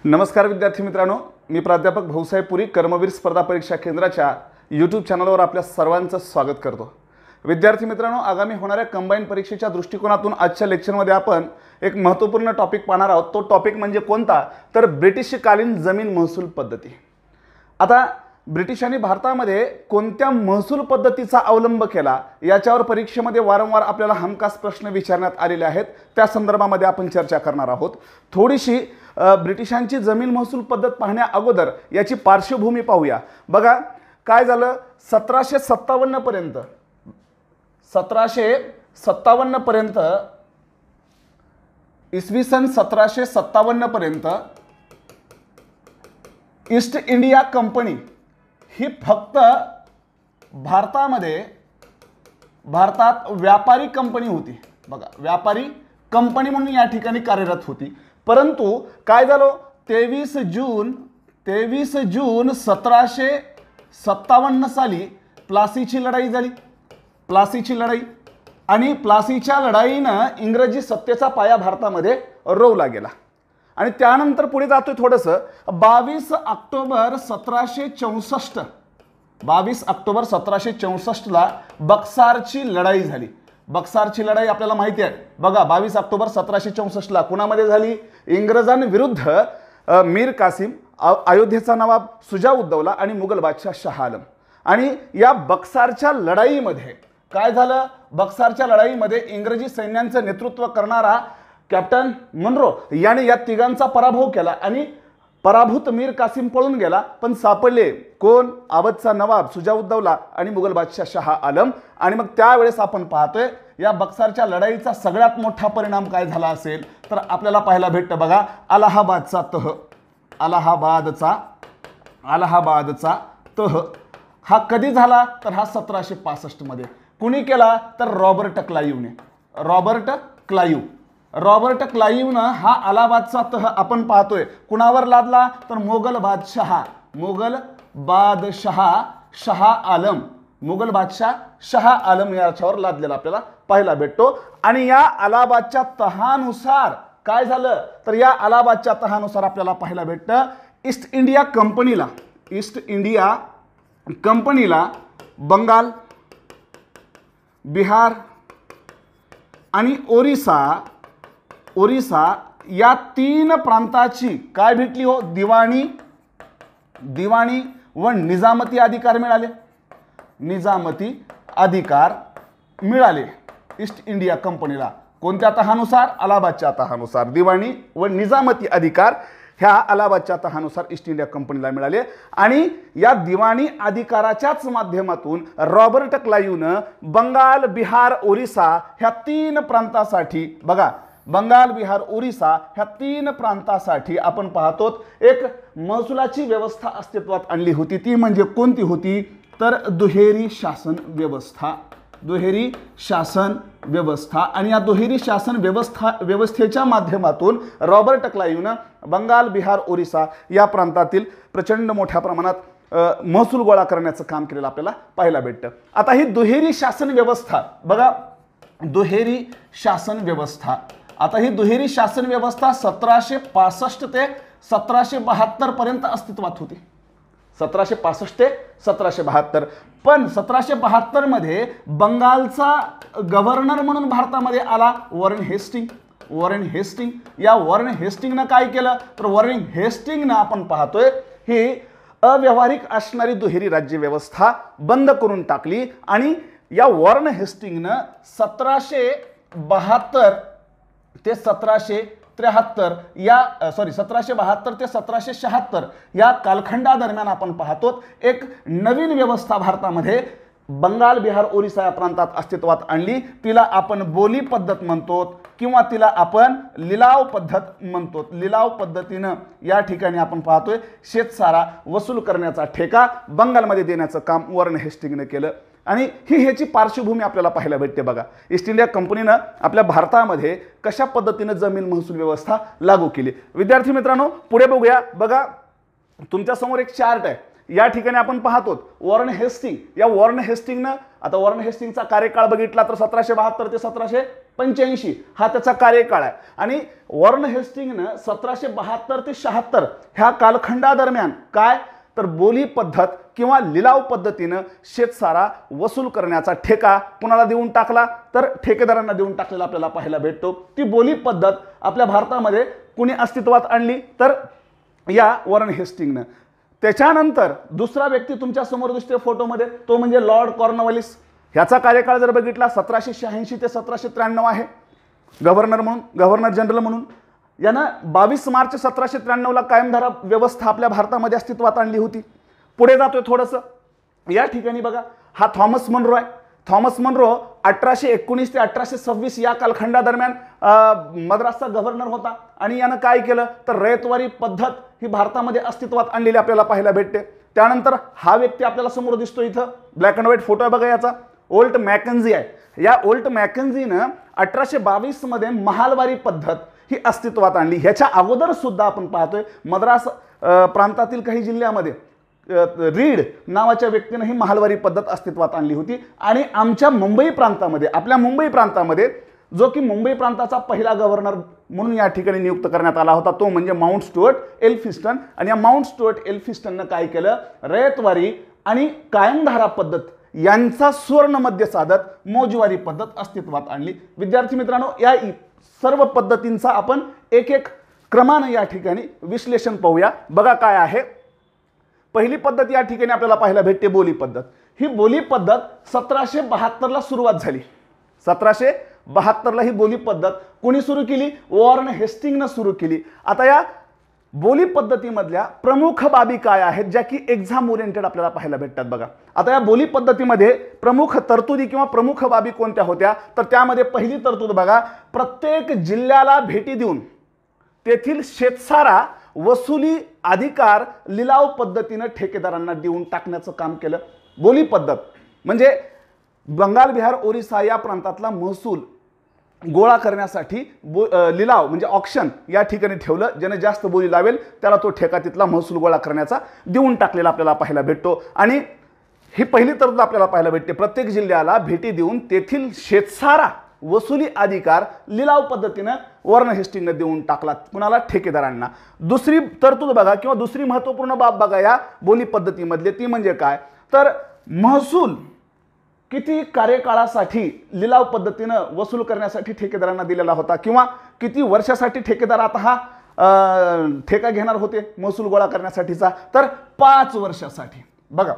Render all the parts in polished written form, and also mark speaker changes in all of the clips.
Speaker 1: नमस्कार विद्यार्थी मित्रांनो, मी प्राध्यापक भाऊसाहेब पुरी कर्मवीर स्पर्धा परीक्षा केंद्राच्या यूट्यूब चॅनलवर आपल्या सर्वांचं स्वागत करतो। विद्यार्थी मित्रांनो, आगामी होणाऱ्या कंबाईन परीक्षेच्या दृष्टिकोनातून आजच्या लेक्चरमध्ये आपण एक महत्त्वपूर्ण टॉपिक पाहणार आहोत। तो टॉपिक म्हणजे कोणता, तर ब्रिटिशकालीन जमीन महसूल पद्धती। आता ब्रिटिशांनी भारतामध्ये कोणत्या महसूल पद्धतीचा अवलंब केला याच्यावर परीक्षेमध्ये वारंवार आपल्याला हमखास प्रश्न विचारण्यात आलेले आहेत। त्या संदर्भामध्ये आपण चर्चा करणार आहोत। थोडीशी ब्रिटिशांची जमीन महसूल पद्धत पाहण्या अगोदर याची पार्श्वभूमी पाहूया। बघा काय झालं, 1757 पर्यंत इसवी सन 1757 पर्यंत ईस्ट इंडिया कंपनी ही फक्त भारतात व्यापारी कंपनी होती। बघा, व्यापारी कंपनी म्हणून या ठिकाणी कार्यरत होती। परंतु काय झालं, 23 जून 1757 साली प्लासीची लढाई झाली। प्लासीची लढाई आणि प्लासीच्या लढाईनं इंग्रजी सत्तेचा पाया भारतामध्ये रोवला गेला। आणि त्यानंतर पुढे जातोय थोडंसं, 22 ऑक्टोबर 1764 ला बक्सारची लढाई झाली। बक्सारची लढाई आपल्याला माहिती आहे। बघा, 22 ऑक्टोबर 1764 ला कुणामध्ये झाली, इंग्रजांविरुद्ध मीर कासिम, अयोध्येचा नवाब सुजाउद्दौला आणि मुघल बादशाह शाह आलम। आणि या बक्सारच्या लढाईमध्ये काय झालं, बक्सारच्या लढाईमध्ये इंग्रजी सैन्याचं नेतृत्व करणारा कॅप्टन मनरो याने या तिघांचा पराभव केला आणि पराभूत मीर कासिम पळून गेला। पण सापडले कोण, अवधचा नवाब सुजाउद्दौला आणि मुघल बादशाह शाह आलम। आणि मग त्यावेळेस आपण पाहतोय या बक्सारच्या लढाईचा सगळ्यात मोठा परिणाम काय झाला असेल तर आपल्याला पाहायला भेटतं। बघा, अलाहाबादचा तह हा कधी झाला तर हा 1765 मध्ये। कुणी केला तर रॉबर्ट क्लाईव्हनं हा अलाहाबादचा तह आपण पाहतोय कुणावर लादला तर मुघल बादशाह शाह आलम याच्यावर लादलेला आपल्याला पाहायला भेटतो। आणि या अलाहाबादच्या तहानुसार काय झालं तर या अलाहाबादच्या तहानुसार आपल्याला पाहायला भेटतं ईस्ट इंडिया कंपनीला बंगाल, बिहार आणि ओरिसा या 3 प्रांताची काय भेटली हो, दिवाणी व निजामती अधिकार मिळाले ईस्ट इंडिया कंपनीला। कोणत्या तहानुसार, अलाहाबादच्या तहानुसार। दिवाणी व निजामती अधिकार ह्या अलाहाबादच्या तहानुसार ईस्ट इंडिया कंपनीला मिळाले। आणि या दिवाणी अधिकाराच्याच माध्यमातून रॉबर्ट क्लाईव्हनं बंगाल, बिहार, ओरिसा ह्या 3 प्रांतासाठी, बघा बंगाल, बिहार, ओरिसा ह्या 3 प्रांतासाठी आपण पाहतो एक महसुलाची व्यवस्था अस्तित्वात आणली होती। ती म्हणजे कोणती होती तर दुहेरी शासन व्यवस्था। आणि या दुहेरी शासन व्यवस्थेच्या माध्यमातून रॉबर्ट क्लाईव्हनं बंगाल, बिहार, ओरिसा या प्रांतातील प्रचंड मोठ्या प्रमाणात महसूल गोळा करण्याचं काम केलेलं आपल्याला पाहायला भेटतं। आता ही दुहेरी शासन व्यवस्था, बघा दुहेरी शासन व्यवस्था 1765 ते 1772 पर्यंत अस्तित्वात होती। 1765 ते 1772। पण 1772 मध्ये बंगालचा गव्हर्नर म्हणून भारतामध्ये आला वॉरेन हेस्टिंग। या वॉरेन हेस्टिंगनं काय केलं तर वॉरेन हेस्टिंगनं आपण पाहतोय ही अव्यावहारिक असणारी दुहेरी राज्य व्यवस्था बंद करून टाकली। आणि या वॉरेन हेस्टिंगनं 1772 ते 1776 या कालखंडादरम्यान आपण पाहतो एक नवीन व्यवस्था भारतामध्ये बंगाल, बिहार, ओरिसा या प्रांतात अस्तित्वात आणली। तिला आपण बोली पद्धत म्हणतो किंवा तिला आपण लिलाव पद्धत म्हणतो। लिलाव पद्धतीनं या ठिकाणी आपण पाहतोय शेतसारा वसूल करण्याचा ठेका बंगालमध्ये देण्याचं काम वॉरेन हेस्टिंगने केलं। आणि ह्याची पार्श्वभूमी आपल्याला पाहायला भेटते। बघा, ईस्ट इंडिया कंपनीनं आपल्या भारतामध्ये कशा पद्धतीने जमीन महसूल व्यवस्था लागू केली। विद्यार्थी मित्रांनो, पुढे बघूया। बघा, तुमच्या समोर एक चार्ट आहे। या ठिकाणी आपण पाहतो वॉरेन हेस्टिंग. या वॉरेन हेस्टिंगनं, आता वॉरेन हेस्टिंगचा कार्यकाळ बघितला तर 1772 ते 1785 हा त्याचा कार्यकाळ आहे. आणि वॉरेन हेस्टिंगनं 1772 ते 76 ह्या कालखंडादरम्यान काय तर बोली पद्धत किंवा लिलाव पद्धतीनं शेतसारा वसूल करण्याचा ठेका कुणाला देऊन टाकला तर ठेकेदारांना देऊन टाकलेला आपल्याला पाहायला भेटतो. ती बोली पद्धत आपल्या भारतामध्ये कुणी अस्तित्वात आणली तर या वॉरेन हेस्टिंगनं. त्याच्यानंतर दुसरा व्यक्ती तुमच्या समोर दिसतोय फोटोमध्ये, तो म्हणजे लॉर्ड कॉर्नवॉलिस. ह्याचा कार्यकाळ जर बघितला 1786 ते 1793 आहे. गव्हर्नर जनरल म्हणून यानं 22 मार्च 1793 ला कायमधारा व्यवस्था आपल्या भारतामध्ये अस्तित्वात आणली होती. पुढे जातोय थोडंसं, या ठिकाणी बघा हा थॉमस मनरो आहे. थॉमस मनरो 1819 ते 1826 या कालखंडादरम्यान मद्रासचा गव्हर्नर होता. आणि यानं काय केलं तर रयतवारी पद्धत ही भारतामध्ये अस्तित्वात आणलेली आपल्याला पाहायला भेटते. त्यानंतर हा व्यक्ती आपल्याला समोर दिसतो, इथं ब्लॅक अँड व्हाईट फोटो आहे बघा याचा, ओल्ट मॅकेन्झी आहे. या ओल्ट मॅकेन्झीनं 1822 मध्ये महालवारी पद्धत ही अस्तित्वात आणली. ह्याच्या अगोदर सुद्धा आपण पाहतोय मद्रास प्रांतातील काही जिल्ह्यामध्ये रीड नावाच्या व्यक्तीने ही महालवारी पद्धत अस्तित्वात आणली होती. आणि आमच्या मुंबई प्रांतामध्ये, आपल्या मुंबई प्रांतामध्ये जो की मुंबई प्रांताचा पहिला गव्हर्नर म्हणून या ठिकाणी नियुक्त करण्यात आला होता तो म्हणजे माउंट स्टुअर्ट एल्फिस्टन. आणि या माउंट स्टुअर्ट एल्फिस्टननं काय केलं, रयतवारी आणि कायमधारा पद्धत यांचा सुवर्ण मध्य साधत मौजवारी पद्धत अस्तित्वात आणली. विद्यार्थी मित्रांनो, या सर्व पद्धतींचा आपण एक एक क्रमाने या ठिकाणी विश्लेषण पाहूया. बघा काय आहे. पहिली पद्धत या ठिकाणी आपल्याला पाहायला भेटते बोली पद्धत. ही बोली पद्धत 1772 ला सुरुवात झाली. 1772 ला ही बोली पद्धत कोणी सुरू केली, वॉरेन हेस्टिंगनं सुरू केली. आता या बोली पद्धतीमधल्या प्रमुख बाबी काय आहेत ज्या की एक्झाम ओरिएंटेड आपल्याला पाहायला भेटतात. बघा आता या बोली पद्धतीमध्ये प्रमुख तरतुदी किंवा प्रमुख बाबी कोणत्या होत्या तर त्यामध्ये पहिली तरतूद बघा, प्रत्येक जिल्ह्याला भेटी देऊन तेथील शेतसारा वसुली अधिकार लिलाव पद्धतीने ठेकेदारांना देऊन टाकण्याचं काम केलं. बोली पद्धत म्हणजे बंगाल, बिहार, ओरिसा या प्रांतातला महसूल गोळा करण्यासाठी लिलाव म्हणजे ऑक्शन या ठिकाणी ठेवलं. ज्याने जास्त बोली लावेल त्याला तो ठेका तिथला महसूल गोळा करण्याचा देऊन टाकलेला आपल्याला पाहायला भेटतो. आणि ही पहिली तरतूद आपल्याला पाहायला भेटते, प्रत्येक जिल्ह्याला भेटी देऊन तेथील शेतसारा वसुली अधिकार लिलाव पद्धतीने वॉरेन हेस्टिंगने देऊन टाकला कुणाला, ठेकेदारांना. दुसरी तरतूद बघा किंवा दुसरी महत्त्वपूर्ण बाब बघा या बोली पद्धतीमधली, ती म्हणजे काय तर महसूल किती कार्यकाळासाठी लिलाव पद्धतीने वसूल करण्यासाठी ठेकेदारांना दिलेला होता किंवा किती वर्षासाठी ठेकेदार आता हा ठेका घेणार होते महसूल गोळा करण्यासाठीचा तर 5 वर्षासाठी. बघा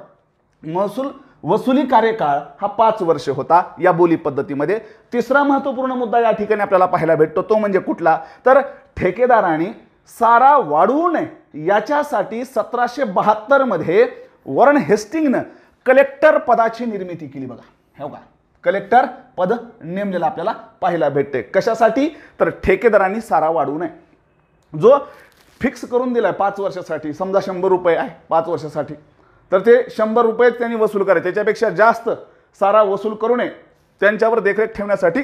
Speaker 1: महसूल वसुली कार्यकाळ हा 5 वर्ष होता या बोली पद्धतीमध्ये. तिसरा महत्त्वपूर्ण मुद्दा या ठिकाणी आपल्याला पाहायला भेटतो तो म्हणजे कुठला तर ठेकेदारांनी सारा वाढवू नये याच्यासाठी 1772 मध्ये वॉरेन हेस्टिंगनं कलेक्टर पदाची निर्मिती केली. बघा हे बघा कलेक्टर पद नेमलेलं आपल्याला पाहायला भेटते. कशासाठी तर ठेकेदारांनी सारा वाढवू नये. जो फिक्स करून दिलाय 5 वर्षासाठी, समजा 100 रुपये आहे 5 वर्षासाठी तर ते 100 रुपये त्यांनी वसूल करायचे, त्याच्यापेक्षा जास्त सारा वसूल करू नये त्यांच्यावर देखरेख ठेवण्यासाठी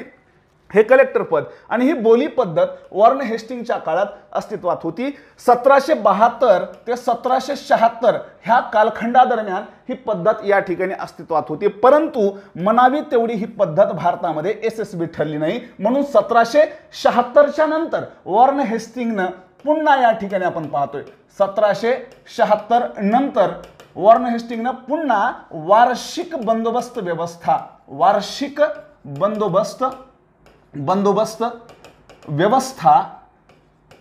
Speaker 1: हे कलेक्टर पद. आणि ही बोली पद्धत वॉरेन हेस्टिंगच्या काळात अस्तित्वात होती. 1772 ते 1776 ह्या कालखंडादरम्यान ही पद्धत या ठिकाणी अस्तित्वात होती. परंतु म्हणावी तेवढी ही पद्धत भारतामध्ये यशस्वी ठरली नाही. म्हणून 1776च्या नंतर वॉरेन हेस्टिंगनं पुन्हा या ठिकाणी आपण पाहतोय 1776 नंतर वॉरेन हेस्टिंगनं पुन्हा वार्षिक बंदोबस्त व्यवस्था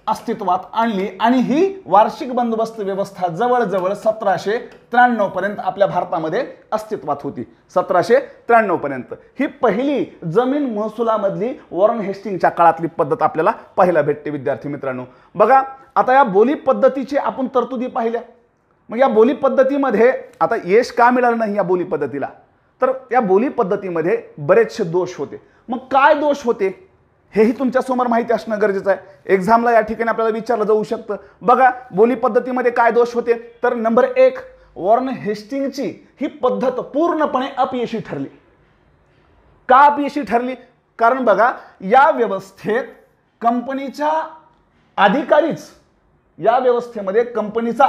Speaker 1: अस्तित्वात आणली. आणि ही वार्षिक बंदोबस्त व्यवस्था जवळजवळ 1793 पर्यंत आपल्या भारतामध्ये अस्तित्वात होती. 1793 पर्यंत ही पहिली जमीन महसुलामधली वॉरेन हेस्टिंगच्या काळातली पद्धत आपल्याला पाहायला भेटते. विद्यार्थी मित्रांनो बघा आता या बोली पद्धतीचे आपण तरतुदी पाहिल्या. मग या बोली पद्धतीमध्ये आता यश का मिळालं नाही या बोली पद्धतीला तर या बोली पद्धतीमध्ये बरेचसे दोष होते. मग काय दोष होते हेही तुमच्या समोर माहिती असणं गरजेचं आहे. एक्झामला या ठिकाणी आपल्याला विचारलं जाऊ शकतं. बघा बोली पद्धतीमध्ये काय दोष होते तर नंबर 1 वॉरेन हेस्टिंगची ही पद्धत पूर्णपणे अपयशी ठरली. का अपयशी ठरली कारण बघा या व्यवस्थेत कंपनीचा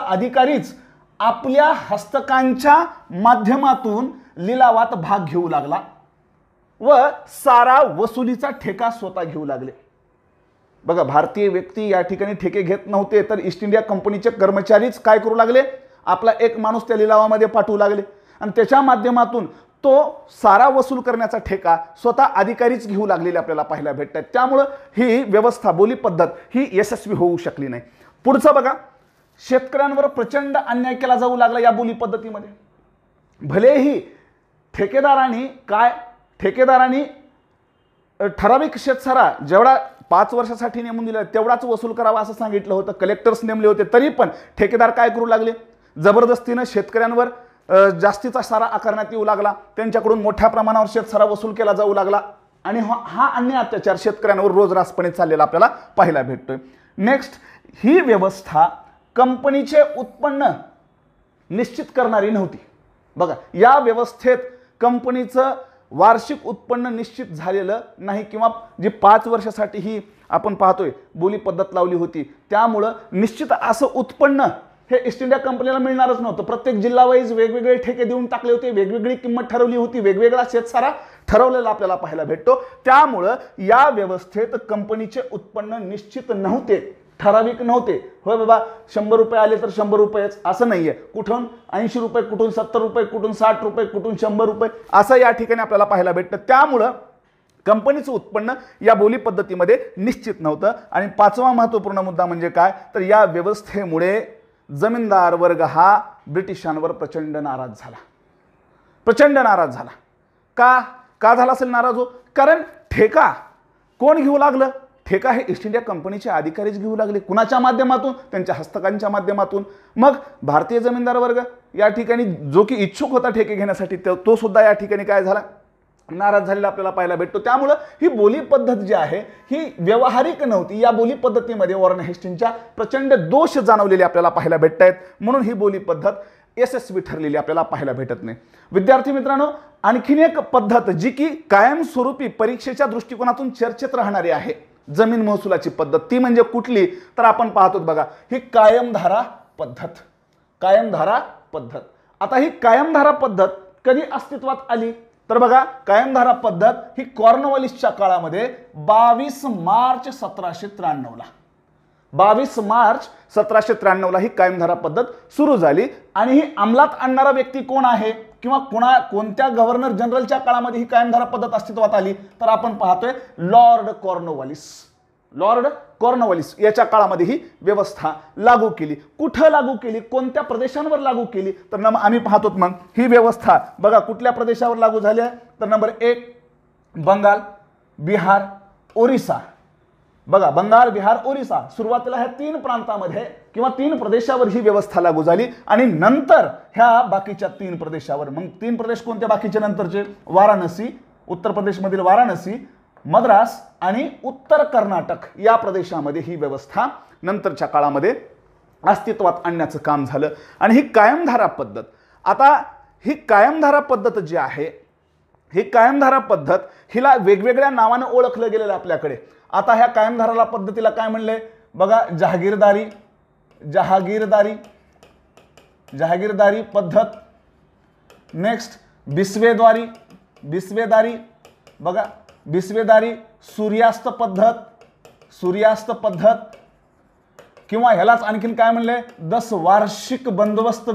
Speaker 1: अधिकारीच आपल्या हस्तकांच्या माध्यमातून लिलावात भाग घेऊ लागला व सारा वसुलीचा ठेका स्वतः घेऊ लागले. बघा, भारतीय व्यक्ती या ठिकाणी ठेके घेत नव्हते, तर ईस्ट इंडिया कंपनीचे कर्मचारीच काय करू लागले, आपला एक माणूस त्या लिलावामध्ये पाठवू लागले आणि त्याच्या माध्यमातून तो सारा वसूल करण्याचा ठेका स्वतः अधिकारीच घेऊ लागलेले आपल्याला पाहायला भेटतात. त्यामुळं ही व्यवस्था, बोली पद्धत ही यशस्वी होऊ शकली नाही. पुढचं बघा, शेतकऱ्यांवर प्रचंड अन्याय केला जाऊ लागला या बोली पद्धतीमध्ये. भलेही ठेकेदारांनी ठराविक शेतसारा जेवढा 5 वर्षासाठी नेमून दिला तेवढाच वसूल करावा असं सांगितलं होतं, कलेक्टर्स नेमले होते, तरी पण ठेकेदार काय करू लागले, जबरदस्तीनं शेतकऱ्यांवर जास्तीचा सारा आकारण्यात येऊ लागला, त्यांच्याकडून मोठ्या प्रमाणावर शेतसारा वसूल केला जाऊ लागला आणि हा अन्याय अत्याचार शेतकऱ्यांवर रोज रासपणे चाललेला आपल्याला पाहायला भेटतोय. नेक्स्ट, ही व्यवस्था कंपनीचे उत्पन्न निश्चित करणारी नव्हती. बघा, या व्यवस्थेत कंपनीचं वार्षिक उत्पन्न निश्चित झालेलं नाही किंवा जी 5 वर्षासाठी ही आपण पाहतोय बोली पद्धत लावली होती, त्यामुळं निश्चित असं उत्पन्न हे ईस्ट इंडिया कंपनीला मिळणारच नव्हतं. प्रत्येक जिल्हा वाईज वेगवेगळे ठेके देऊन टाकले होते, वेगवेगळी किंमत ठरवली होती, वेगवेगळा शेतसारा ठरवलेला आपल्याला पाहायला भेटतो. त्यामुळं या व्यवस्थेत कंपनीचे उत्पन्न निश्चित नव्हते, ठराविक नव्हते. होय बाबा, 100 रुपये आले तर 100 रुपयेच असं नाहीये, कुठून 80 रुपये, कुठून 70 रुपये, कुठून 60 रुपये, कुठून 100 रुपये असं या ठिकाणी आपल्याला पाहायला भेटतं. त्यामुळं कंपनीचं उत्पन्न या बोली पद्धतीमध्ये निश्चित नव्हतं. आणि 5वा महत्त्वपूर्ण मुद्दा म्हणजे काय, तर या व्यवस्थेमुळे जमीनदार वर्ग हा ब्रिटिशांवर प्रचंड नाराज झाला. का झाला असेल नाराज हो? कारण ठेका कोण घेऊ लागलं, ठेका हे ईस्ट इंडिया कंपनीचे अधिकारीच घेऊ लागले. कुणाच्या माध्यमातून, त्यांच्या हस्तकांच्या माध्यमातून. मग भारतीय जमीनदार वर्ग या ठिकाणी जो की इच्छुक होता ठेके घेण्यासाठी तो सुद्धा या ठिकाणी काय झाला, नाराज झालेला आपल्याला पाहायला भेटतो. त्यामुळं ही बोली पद्धत जी आहे ही व्यावहारिक नव्हती. या बोली पद्धतीमध्ये वॉरेन हेस्टिंग्जच्या प्रचंड दोष जाणवलेले आपल्याला पाहायला भेटत आहेत, म्हणून ही बोली पद्धत यशस्वी ठरलेली आपल्याला पाहायला भेटत नाही. विद्यार्थी मित्रांनो, आणखीन एक पद्धत जी की कायमस्वरूपी परीक्षेच्या दृष्टिकोनातून चर्चेत राहणारी आहे जमीन महसुलाची पद्धत, ती म्हणजे कुठली, तर आपण पाहतो बघा, ही कायमधारा पद्धत. आता ही कायमधारा पद्धत कधी अस्तित्वात आली, तर बघा, कायमधारा पद्धत ही कॉर्नवॉलिसच्या काळामध्ये 22 मार्च 1793 ला ही कायमधारा पद्धत सुरू झाली. आणि ही अंमलात आणणारा व्यक्ती कोण आहे किंवा कोणत्या गव्हर्नर जनरलच्या काळामध्ये ही कायमधारा पद्धत अस्तित्वात आली, तर आपण पाहतोय लॉर्ड कॉर्नवॉलिस याच्या काळामध्ये ही व्यवस्था लागू केली. कुठं लागू केली, कोणत्या प्रदेशांवर लागू केली, तर आम्ही पाहतो मग ही व्यवस्था बघा कुठल्या प्रदेशावर लागू झाली आहे, तर नंबर 1 बंगाल, बिहार, ओरिसा. बघा, बंगाल, बिहार, ओरिसा सुरुवातीला ह्या 3 प्रांतामध्ये किंवा 3 प्रदेशावर ही व्यवस्था लागू झाली आणि नंतर ह्या बाकीच्या 3 प्रदेशावर. मग 3 प्रदेश कोणते बाकीचे नंतरचे, वाराणसी, उत्तर प्रदेशमधील वाराणसी, मद्रास आणि उत्तर कर्नाटक या प्रदेशामध्ये ही व्यवस्था नंतरच्या काळामध्ये अस्तित्वात आणण्याचं काम झालं. आणि ही कायमधारा पद्धत, आता ही कायमधारा पद्धत जी आहे, ही कायमधारा पद्धत हिला वेगवेगळ्या नावानं ओळखलं गेलेलं आपल्याकडे. आता ह्या कायमधाराला पद्धतीला काय म्हणले बघा, जहागीरदारी पद्धत. नेक्स्ट बिस्वेदारी बघा, बिस्वेदारी, सूर्यास्त पद्धत किंवा ह्यालाच आणखीन काय म्हणले, 10 वार्षिक बंदोबस्त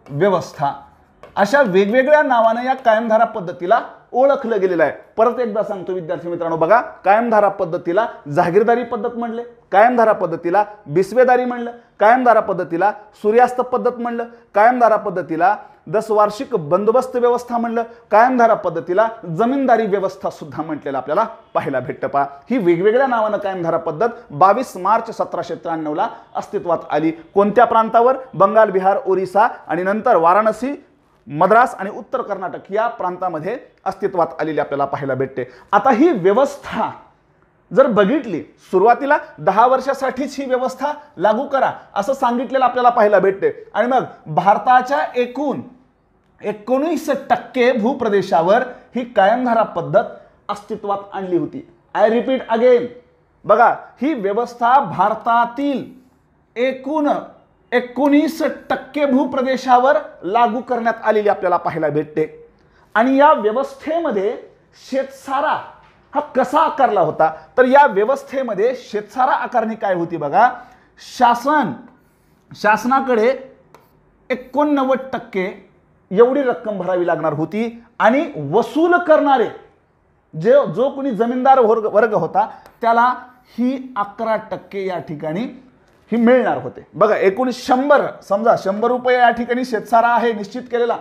Speaker 1: व्यवस्था. अशा वेगवेगळ्या नावाने या कायमधारा पद्धतीला ओळखलं गेलेलं आहे. परत एकदा सांगतो विद्यार्थी मित्रांनो, बघा, कायमधारा पद्धतीला जहागीरदारी पद्धत म्हणले, कायमधारा पद्धतीला बिस्वेदारी म्हणलं, कायमधारा पद्धतीला सूर्यास्त पद्धत म्हणलं, कायमधारा पद्धतीला 10 वार्षिक बंदोबस्त व्यवस्था म्हणलं, कायमधारा पद्धतीला जमीनदारी व्यवस्था सुद्धा म्हटलेलं आपल्याला पाहायला भेटतं. पहा, ही वेगवेगळ्या नावानं कायमधारा पद्धत 22 मार्च 1793 ला अस्तित्वात आली. कोणत्या प्रांतावर, बंगाल, बिहार, ओरिसा आणि नंतर वाराणसी, मद्रास आणि उत्तर कर्नाटक या प्रांतामध्ये अस्तित्वात आलेली आपल्याला पाहायला भेटते. आता ही व्यवस्था जर बघितली, सुरुवातीला 10 वर्षासाठीच ही व्यवस्था लागू करा असं सांगितलेलं आपल्याला पाहायला भेटते. आणि मग भारताच्या एकूण 19% भूप्रदेशावर ही कायमधारा पद्धत अस्तित्वात आणली होती. आय रिपीट अगेन, बघा, ही व्यवस्था भारतातील एकूण 19% भूप्रदेशावर लागू करण्यात आलेली आपल्याला पाहायला भेटते. आणि या व्यवस्थेमध्ये शेतसारा हा कसा आकारला होता, तर या व्यवस्थेमध्ये शेतसारा आकारणी काय होती बघा, शासनाकडे 89% एवढी रक्कम भरावी लागणार होती आणि वसूल करणारे जो कोणी जमीनदार वर्ग होता त्याला ही 11% या ठिकाणी ही मिळणार होते. बघा, एकूण 100, समजा 100 रुपये या ठिकाणी शेतसारा आहे निश्चित केलेला,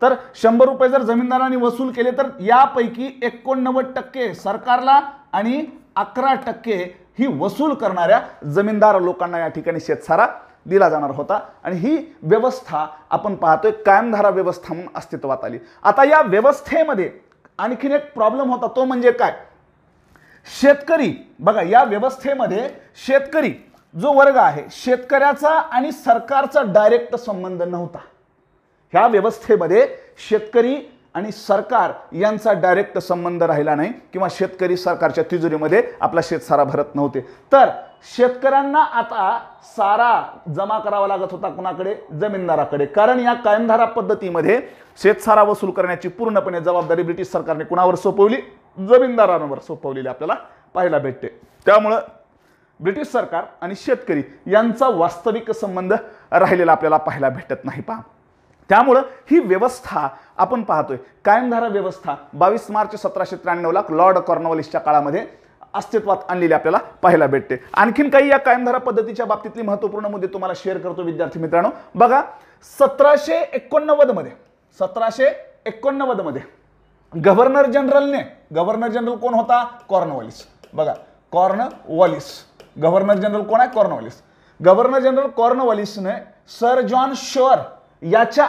Speaker 1: तर 100 रुपये जर जमीनदारांनी वसूल केले तर यापैकी 89% सरकारला आणि 11% ही वसूल करणाऱ्या जमीनदार लोकांना या ठिकाणी शेतसारा दिला जाणार होता. आणि ही व्यवस्था आपण पाहतोय कायमधारा व्यवस्था म्हणून अस्तित्वात आली. आता या व्यवस्थेमध्ये आणखीन एक प्रॉब्लेम होता, तो म्हणजे काय, शेतकरी. बघा, या व्यवस्थेमध्ये शेतकरी जो वर्ग आहे, शेतकऱ्याचा आणि सरकारचा डायरेक्ट संबंध नव्हता. ह्या व्यवस्थेमध्ये शेतकरी आणि सरकार यांचा डायरेक्ट संबंध राहिला नाही किंवा शेतकरी सरकारच्या तिजोरीमध्ये आपला शेतसारा भरत नव्हते. तर शेतकऱ्यांना आता सारा जमा करावा लागत होता कुणाकडे, जमीनदाराकडे. कारण या कायमधारा पद्धतीमध्ये शेतसारा वसूल करण्याची पूर्णपणे जबाबदारी ब्रिटिश सरकारने कुणावर सोपवली, जमीनदारांवर सोपवलेली आपल्याला पाहायला भेटते. त्यामुळं ब्रिटिश सरकार आणि शेतकरी यांचा वास्तविक संबंध राहिलेला आपल्याला पाहायला भेटत नाही. पहा, त्यामुळं ही व्यवस्था आपण पाहतोय कायमधारा व्यवस्था 22 मार्च 1793 लॉर्ड कॉर्नवॉलिसच्या काळामध्ये अस्तित्वात आणलेली आपल्याला पाहायला भेटते. आणखीन काही या कायमधारा पद्धतीच्या बाबतीतली महत्त्वपूर्ण मुद्दे तुम्हाला शेअर करतो विद्यार्थी मित्रांनो. बघा, 1789 मध्ये गव्हर्नर जनरल कोण होता, कॉर्नवॉलिस. बघा, कॉर्नवॉलिस गव्हर्नर जनरल कोण आहे, कॉर्नवॉलिस. गव्हर्नर जनरल कॉर्नवॉलिसने सर जॉन शोअर याच्या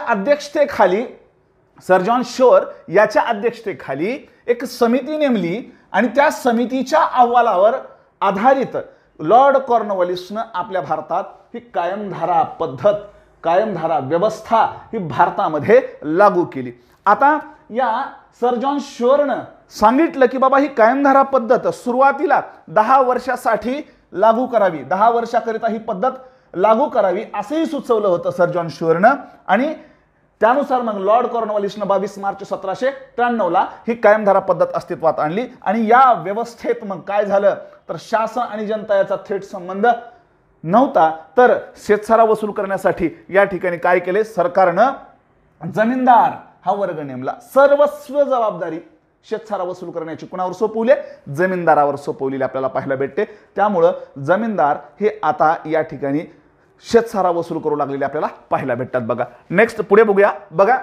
Speaker 1: अध्यक्षतेखाली एक समिती नेमली आणि त्या समितीच्या अहवालावर आधारित लॉर्ड कॉर्नवॉलिसनं आपल्या भारतात ही कायमधारा पद्धत, कायमधारा व्यवस्था ही भारतामध्ये लागू केली. आता या सर जॉन शोअरनं सांगितलं की बाबा ही कायमधारा पद्धत सुरुवातीला 10 वर्षासाठी लागू करावी, 10 वर्षाकरिता ही पद्धत लागू करावी असंही सुचवलं होतं सर जॉन शोअरनं. आणि त्यानुसार मग लॉर्ड कॉर्नवॉलिसनं 22 मार्च 1793 ही कायमधारा पद्धत अस्तित्वात आणली. आणि या व्यवस्थेत मग काय झालं तर शासन आणि जनता याचा थेट संबंध नव्हता. तर शेतसारा वसूल करण्यासाठी या ठिकाणी काय केले, सरकारनं जमीनदार हा वर्ग नेमला. सर्वस्व जबाबदारी शेतसारा वसूल करण्याची कुणावर सोपवली, जमीनदारावर सोपवलेली आपल्याला पाहायला भेटते. त्यामुळं जमीनदार हे आता या ठिकाणी शेतसारा वसूल करू लागलेले आपल्याला पाहायला भेटतात. बघा, नेक्स्ट पुढे बघूया. बघा,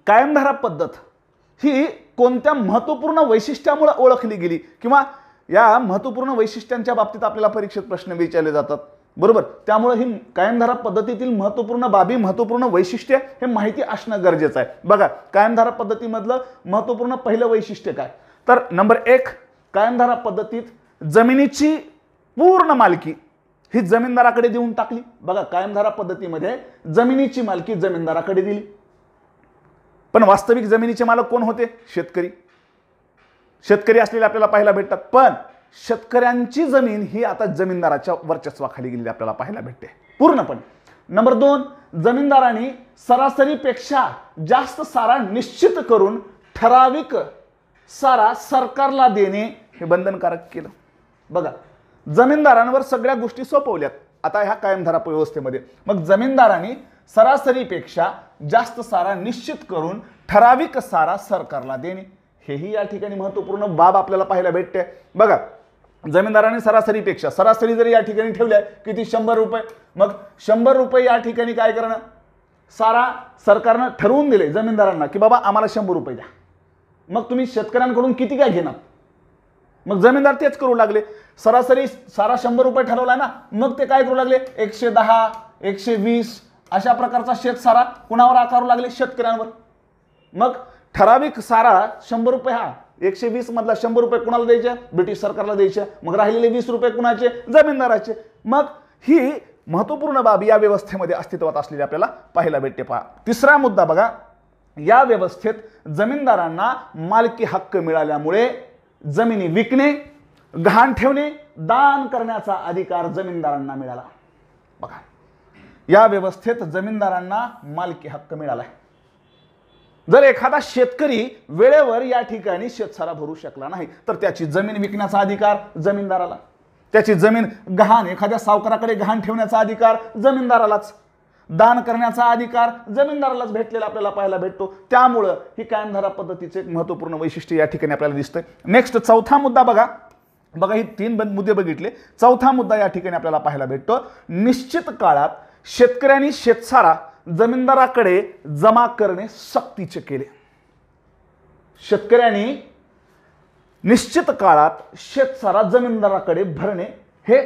Speaker 1: कायमधारा पद्धत ही कोणत्या महत्त्वपूर्ण वैशिष्ट्यामुळे ओळखली गेली किंवा या महत्त्वपूर्ण वैशिष्ट्यांच्या बाबतीत आपल्याला परीक्षेत प्रश्न विचारले जातात, बरोबर. त्यामुळे ही कायमधारा पद्धतीतील महत्त्वपूर्ण बाबी, महत्त्वपूर्ण वैशिष्ट्य हे माहिती असणं गरजेचं आहे. बघा, कायमधारा पद्धतीमधलं महत्त्वपूर्ण पहिलं वैशिष्ट्य काय, तर नंबर 1, कायमधारा पद्धतीत जमिनीची पूर्ण मालकी ही जमीनदाराकडे देऊन टाकली. बघा, कायमधारा पद्धतीमध्ये जमिनीची मालकी जमीनदाराकडे दिली. पण वास्तविक जमिनीचे मालक कोण होते, शेतकरी असलेले आपल्याला पाहायला भेटतात. पण शेतकऱ्यांची जमीन ही आता जमीनदाराच्या वर्चस्वाखाली गेलेली आपल्याला पाहायला भेटते पूर्णपणे. नंबर 2, जमीनदारांनी सरासरीपेक्षा जास्त सारा निश्चित करून ठराविक सारा सरकारला देणे हे बंधनकारक केलं. बघा, जमीनदारांवर सगळ्या गोष्टी सोपवल्यात आता ह्या कायमधारा व्यवस्थेमध्ये. मग जमीनदारांनी सरासरीपेक्षा जास्त सारा निश्चित करून ठराविक सारा सरकारला देणे हेही या ठिकाणी महत्त्वपूर्ण बाब आपल्याला पाहायला भेटते. बघा, जमीनदारांनी सरासरी जर या ठिकाणी ठेवल्या किती, 100 रुपये. मग 100 रुपये या ठिकाणी काय करणं, सारा सरकारनं ठरवून दिले जमीनदारांना की बाबा आम्हाला 100 रुपये द्या. मग तुम्ही शेतकऱ्यांकडून किती काय घेणार, मग जमीनदार तेच करू लागले. सरासरी सारा 100 रुपये ठरवला ना, मग ते काय करू लागले, 110, 120 अशा प्रकारचा शेतसारा कुणावर आकारू लागले, शेतकऱ्यांवर. मग ठराविक सारा 100 रुपये, हा 120 मधला 100 रुपये कुणाला द्यायचे, ब्रिटिश सरकारला द्यायचे. मग राहिलेले 20 रुपये कुणाचे, जमीनदाराचे. मग ही महत्त्वपूर्ण बाब या व्यवस्थेमध्ये अस्तित्वात असलेली आपल्याला पाहायला भेटते. पहा, तिसरा मुद्दा बघा, या व्यवस्थेत जमीनदारांना मालकी हक्क मिळाल्यामुळे जमिनी विकणे गहाण ठेवणे, दान करण्याचा अधिकार जमीनदारांना मिळाला. बघा, या व्यवस्थेत जमीनदारांना मालकी हक्क मिळाला. जर एखादा शेतकरी वेळेवर या ठिकाणी शेतसारा भरू शकला नाही तर त्याची जमीन विकण्याचा अधिकार जमीनदाराला, त्याची जमीन गहाण एखाद्या सावकाराकडे गहाण ठेवण्याचा अधिकार जमीनदारालाच, दान करण्याचा अधिकार जमीनदारालाच भेटलेला आपल्याला पाहायला भेटतो. त्यामुळं ही कायमधारा पद्धतीचे एक महत्त्वपूर्ण वैशिष्ट्य या ठिकाणी आपल्याला दिसतंय. नेक्स्ट चौथा मुद्दा बघा. बघा, ही 3 मुद्दे बघितले. चौथा मुद्दा या ठिकाणी आपल्याला पाहायला भेटतो. निश्चित काळात शेतकऱ्यांनी शेतसारा जमीनदाराकडे जमा करणे सक्तीचे केले. शेतकऱ्यांनी निश्चित काळात शेतसारा जमीनदाराकडे भरणे हे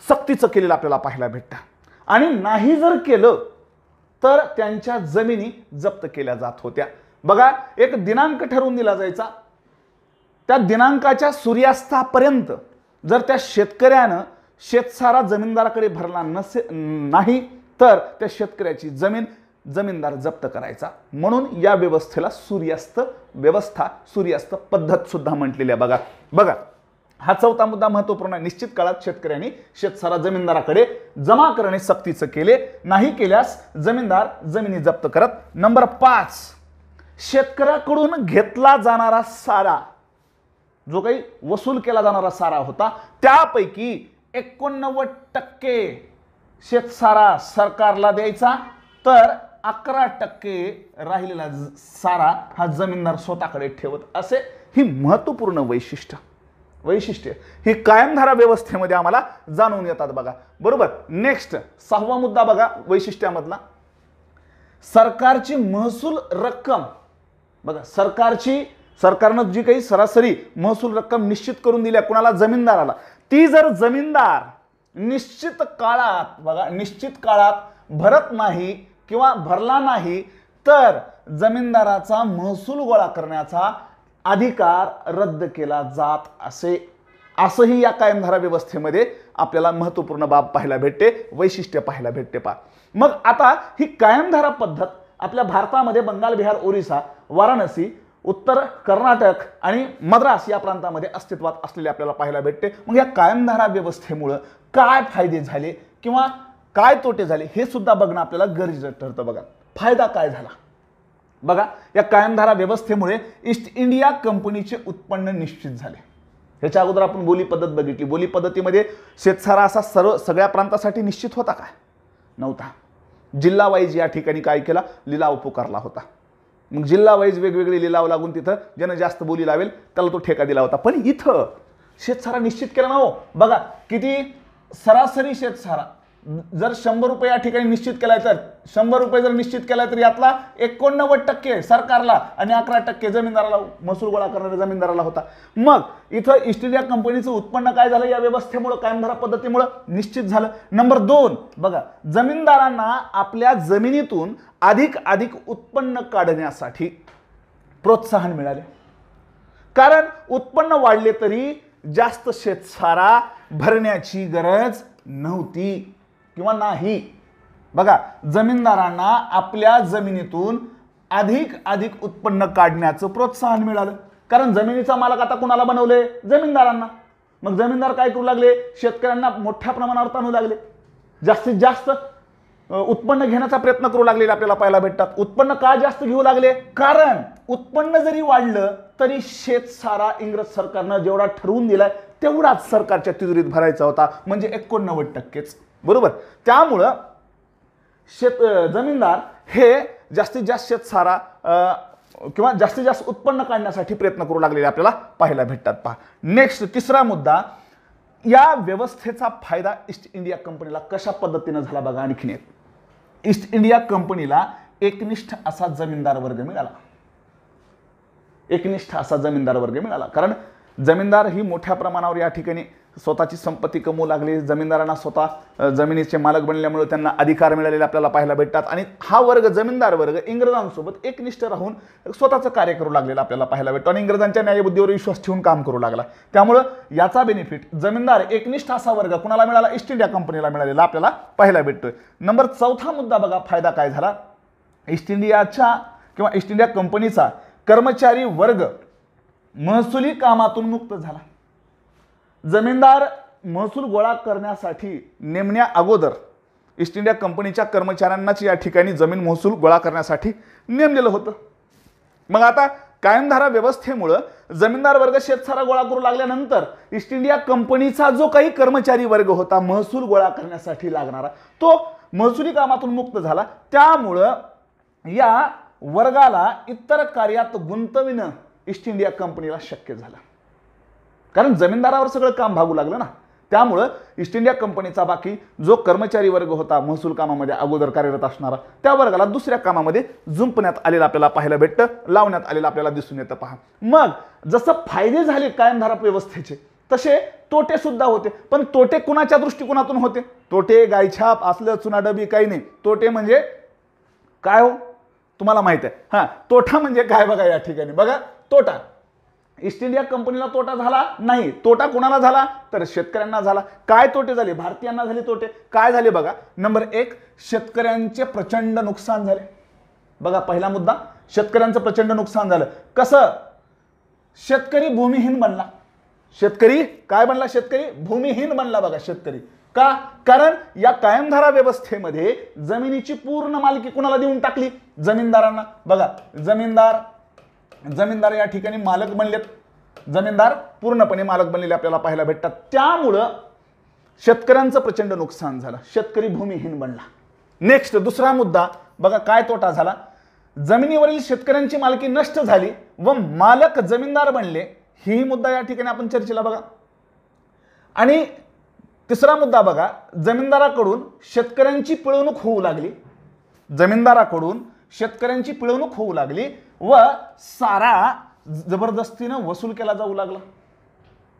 Speaker 1: सक्तीचं केलेलं आपल्याला पाहायला भेटतं. आणि नाही जर केलं तर त्यांच्या जमिनी जप्त केल्या जात होत्या. बघा, एक दिनांक ठरवून दिला जायचा. त्या दिनांकाच्या सूर्यास्तापर्यंत जर त्या शेतकऱ्यानं शेतसारा जमीनदाराकडे भरला नाही तर त्या शेतकऱ्याची जमीन जमीनदार जप्त करायचा. म्हणून या व्यवस्थेला सूर्यास्त व्यवस्था, सूर्यास्त पद्धत सुद्धा म्हटलेली आहे. बघा बघा, हा चौथा मुद्दा महत्त्वपूर्ण आहे. निश्चित काळात शेतकऱ्यांनी शेतसारा जमीनदाराकडे जमा करणे सक्तीचे केले, नाही केल्यास जमीनदार जमिनी जप्त करत. नंबर 5, शेतकऱ्याकडून घेतला जाणारा सारा, जो काही वसूल केला जाणारा सारा होता, त्यापैकी 89% शेतसारा सरकारला द्यायचा, तर 11% राहिलेला सारा हा जमीनदार स्वतःकडे ठेवत असे. ही महत्त्वपूर्ण वैशिष्ट्य ही कायमधारा व्यवस्थेमध्ये आम्हाला जाणून येतात. बघा बरोबर. नेक्स्ट 6वा मुद्दा बघा वैशिष्ट्यामधला, सरकारची महसूल रक्कम. बघा, सरकारनं जी काही सरासरी महसूल रक्कम निश्चित करून दिली कुणाला, जमीनदाराला, ती जर जमीनदार निश्चित काळात, बघा, निश्चित काळात भरत नाही किंवा भरला नाही तर जमीनदाराचा महसूल गोळा करण्याचा अधिकार रद्द केला जात असे. असंही या कायमधारा व्यवस्थेमध्ये आपल्याला महत्त्वपूर्ण बाब पाहायला भेटते, वैशिष्ट्य पाहायला भेटते. मग आता ही कायमधारा पद्धत आपल्या भारतामध्ये बंगाल, बिहार, ओरिसा, वाराणसी, उत्तर कर्नाटक आणि मद्रास या प्रांतामध्ये अस्तित्वात असलेले आपल्याला पाहायला भेटते. मग या कायमधारा व्यवस्थेमुळे काय फायदे झाले किंवा काय तोटे झाले हे सुद्धा बघणं आपल्याला गरजेचं ठरतं. बघा, फायदा काय झाला. बघा, या कायमधारा व्यवस्थेमुळे ईस्ट इंडिया कंपनीचे उत्पन्न निश्चित झाले. ह्याच्या अगोदर आपण बोली पद्धत बघितली. बोली पद्धतीमध्ये शेतसारा असा सगळ्या प्रांतासाठी निश्चित होता का? नव्हता. जिल्हा वाईज या ठिकाणी काय केला, लिलाव पुकारला होता. मग जिल्हा वाईज वेगवेगळे लिलाव लागून तिथं ज्यानं जास्त बोली लावेल त्याला तो ठेका दिला होता. पण इथं शेतसारा निश्चित केला ना हो. बघा, किती सरासरी शेतसारा जर 100 रुपये या ठिकाणी निश्चित केलाय तर 100 रुपये जर निश्चित केलाय तर यातला 89% सरकारला आणि 11% जमीनदाराला, महसूल गोळा करणाऱ्या जमीनदाराला होता. मग इथं ईस्ट इंडिया कंपनीचं उत्पन्न काय झालं या व्यवस्थेमुळे, कायमधारा पद्धतीमुळे निश्चित झालं. नंबर 2, बघा, जमीनदारांना आपल्या जमिनीतून अधिक उत्पन्न काढण्यासाठी प्रोत्साहन मिळाले. कारण उत्पन्न वाढले तरी जास्त शेतसारा भरण्याची गरज नव्हती किंवा नाही. बघा, जमीनदारांना आपल्या जमिनीतून अधिक उत्पन्न काढण्याचं प्रोत्साहन मिळालं. कारण जमिनीचा मालक आता कुणाला बनवले, जमीनदारांना. मग जमीनदार काय करू लागले, शेतकऱ्यांना मोठ्या प्रमाणावर ताणू लागले, जास्तीत जास्त उत्पन्न घेण्याचा प्रयत्न करू लागलेले आपल्याला पाहायला भेटतात. उत्पन्न का जास्त घेऊ लागले, कारण उत्पन्न जरी वाढलं तरी शेतसारा इंग्रज सरकारनं जेवढा ठरवून दिलाय तेवढाच सरकारच्या तिजोरीत भरायचा होता, म्हणजे 89%. बरोबर. त्यामुळं जमीनदार हे जास्तीत जास्त शेतसारा किंवा जास्तीत जास्त उत्पन्न काढण्यासाठी प्रयत्न करू लागलेले आपल्याला पाहायला भेटतात. पहा, नेक्स्ट 3रा मुद्दा, या व्यवस्थेचा फायदा ईस्ट इंडिया कंपनीला कशा पद्धतीने झाला. बघा, आणखीन एक, ईस्ट इंडिया कंपनीला एकनिष्ठ असा जमीनदार वर्ग मिळाला. एकनिष्ठ असा जमीनदार वर्ग मिळाला. कारण जमीनदार ही मोठ्या प्रमाणावर या ठिकाणी स्वतःची संपत्ती कमवू लागली. जमीनदारांना स्वतः जमिनीचे मालक बनल्यामुळे त्यांना अधिकार मिळालेले आपल्याला पाहायला भेटतात. आणि हा वर्ग, जमीनदार वर्ग, इंग्रजांसोबत एकनिष्ठ राहून स्वतःचं कार्य करू लागलेलं आपल्याला पाहायला भेटतो आणि इंग्रजांच्या न्यायबुद्धीवर विश्वास ठेवून काम करू लागला. त्यामुळं याचा बेनिफिट जमीनदार एकनिष्ठ असा वर्ग कुणाला मिळाला, ईस्ट इंडिया कंपनीला मिळालेला आपल्याला पाहायला भेटतोय. नंबर 4था मुद्दा बघा, फायदा काय झाला. ईस्ट इंडियाच्या किंवा ईस्ट इंडिया कंपनीचा कर्मचारी वर्ग महसुली कामातून मुक्त झाला. जमीनदार महसूल गोळा करण्यासाठी नेमण्या अगोदर ईस्ट इंडिया कंपनीच्या कर्मचाऱ्यांनाच या ठिकाणी जमीन महसूल गोळा करण्यासाठी नेमलेलं होतं. मग आता कायमधारा व्यवस्थेमुळे जमीनदार वर्ग शेतसारा गोळा करू लागल्यानंतर ईस्ट इंडिया कंपनीचा जो काही कर्मचारी वर्ग होता महसूल गोळा करण्यासाठी लागणारा तो महसुली कामातून मुक्त झाला. त्यामुळं या वर्गाला इतर कार्यात गुंतविणं ईस्ट इंडिया कंपनीला शक्य झालं, कारण जमीनदारावर सगळं काम भागू लागलं ना. त्यामुळं ईस्ट इंडिया कंपनीचा बाकी जो कर्मचारी वर्ग होता महसूल कामामध्ये अगोदर कार्यरत असणारा त्या वर्गाला दुसऱ्या कामामध्ये जुंपण्यात आलेलं आपल्याला पाहायला भेटतं, लावण्यात आलेलं आपल्याला दिसून येतं. पहा, मग जसं फायदे झाले कायमधारा व्यवस्थेचे तसे तोटे सुद्धा होते. पण तोटे कुणाच्या दृष्टिकोनातून होते? तोटे गायछाप असलं चुनाडबी काही नाही. तोटे म्हणजे काय हो तुम्हाला माहित आहे. हा, तोटा म्हणजे काय बघा, या ठिकाणी बघा, तोटा ईस्ट इंडिया कंपनीला तोटा झाला नाही. तोटा कोणाला झाला तर शेतकऱ्यांना झाला. काय तोटे झाले? भारतीयांना झाले तोटे. काय झाले बघा, नंबर 1 शेतकऱ्यांचे प्रचंड नुकसान झाले. बघा पहिला मुद्दा, शेतकऱ्यांचं प्रचंड नुकसान झालं. कसं? शेतकरी भूमिहीन बनला. शेतकरी काय बनला? शेतकरी भूमिहीन बनला. बघा शेतकरी का? कारण या कायमधारा व्यवस्थेमध्ये जमिनीची पूर्ण मालकी कुणाला देऊन टाकली? जमीनदारांना. बघा जमीनदार या ठिकाणी मालक बनलेत. जमीनदार पूर्णपणे मालक बनलेले आपल्याला पाहायला भेटतात. त्यामुळं शेतकऱ्यांचं प्रचंड नुकसान झालं, शेतकरी भूमिहीन बनला. नेक्स्ट दुसरा मुद्दा बघा, काय तोटा झाला? जमिनीवरील शेतकऱ्यांची मालकी नष्ट झाली व मालक जमीनदार बनले. ही मुद्दा या ठिकाणी आपण चर्चेला बघा. आणि तिसरा मुद्दा बघा, जमीनदाराकडून शेतकऱ्यांची पिळवणूक होऊ लागली. जमीनदाराकडून शेतकऱ्यांची पिळवणूक होऊ लागली व सारा जबरदस्तीनं वसूल केला जाऊ लागला.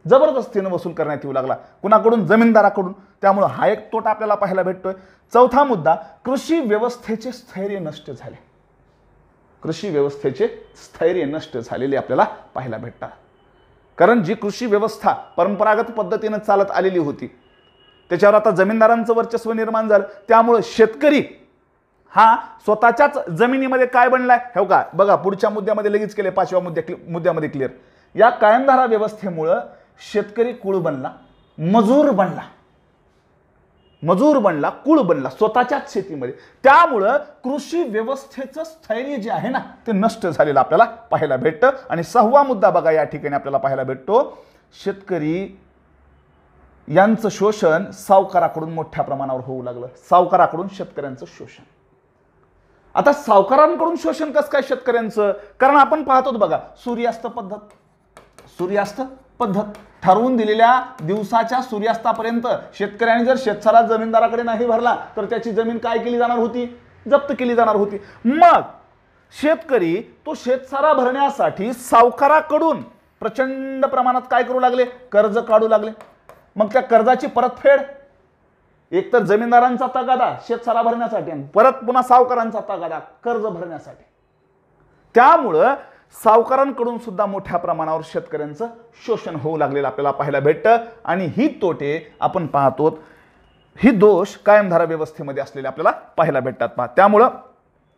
Speaker 1: जबरदस्तीनं वसूल करण्यात येऊ लागला. कुणाकडून? जमीनदाराकडून. त्यामुळे हा एक तोटा आपल्याला पाहायला भेटतोय. चौथा मुद्दा, कृषी व्यवस्थेचे स्थैर्य नष्ट झाले. कृषी व्यवस्थेचे स्थैर्य नष्ट झालेले आपल्याला पाहायला भेटतात. कारण जी कृषी व्यवस्था परंपरागत पद्धतीने चालत आलेली होती त्याच्यावर आता जमीनदारांचं वर्चस्व निर्माण झालं. त्यामुळे शेतकरी हा स्वतःच्याच जमिनीमध्ये काय बनलाय हे का बघा, पुढच्या मुद्द्यामध्ये लगेच केले, 5व्या मुद्द्यामध्ये क्लिअर. या कायमधारा व्यवस्थेमुळे शेतकरी कुळ बनला, मजूर बनला, कुळ बनला स्वतःच्याच शेतीमध्ये. त्यामुळं कृषी व्यवस्थेचं स्थैर्य जे आहे ना ते नष्ट झालेलं आपल्याला पाहायला भेटतं. आणि 6वा मुद्दा बघा या ठिकाणी आपल्याला पाहायला भेटतो, शेतकरी यांचं शोषण सावकाराकडून मोठ्या प्रमाणावर होऊ लागलं. सावकाराकडून शेतकऱ्यांचं शोषण. आता सावकारांकडून शोषण कसं काय शेतकऱ्यांचं? कारण आपण पाहतो बघा, सूर्यास्त पद्धत ठरवून दिलेल्या दिवसाच्या सूर्यास्तापर्यंत शेतकऱ्यांनी जर शेतसारा जमीनदाराकडे नाही भरला तर त्याची जमीन काय केली जाणार होती? जप्त केली जाणार होती. मग शेतकरी तो शेतसारा भरण्यासाठी सावकाराकडून प्रचंड प्रमाणात काय करू लागले? कर्ज काढू लागले. मग त्या कर्जाची परतफेड एक तर जमीनदारांचा तगादा शेतसारा भरण्यासाठी आणि परत पुन्हा सावकारांचा तगादा कर्ज भरण्यासाठी. त्यामुळं सावकारांकडून सुद्धा मोठ्या प्रमाणावर शेतकऱ्यांचं शोषण होऊ लागलेलं आपल्याला पाहायला भेटतं. आणि ही तोटे आपण पाहतो, ही दोष कायमधारा व्यवस्थेमध्ये असलेले आपल्याला पाहायला भेटतात. पहा, त्यामुळं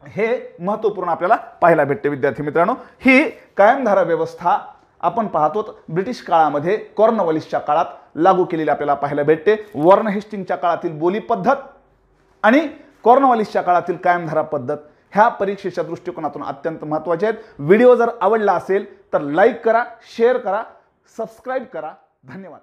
Speaker 1: हे महत्त्वपूर्ण आपल्याला पाहायला भेटते विद्यार्थी मित्रांनो. ही कायमधारा व्यवस्था आपण पाहतो ब्रिटिश काळामध्ये कॉर्नवॉलिसच्या काळात लागू केलेली आपल्याला पाहायला भेटते. वॉर्न हेस्टिंगच्या काळातील बोली पद्धत आणि कॉर्नवॉलिसच्या काळातील कायमधारा पद्धत ह्या परीक्षेच्या दृष्टिकोनातून अत्यंत महत्त्वाचे आहेत. व्हिडिओ जर आवडला असेल तर लाईक करा, शेअर करा, सबस्क्राईब करा. धन्यवाद.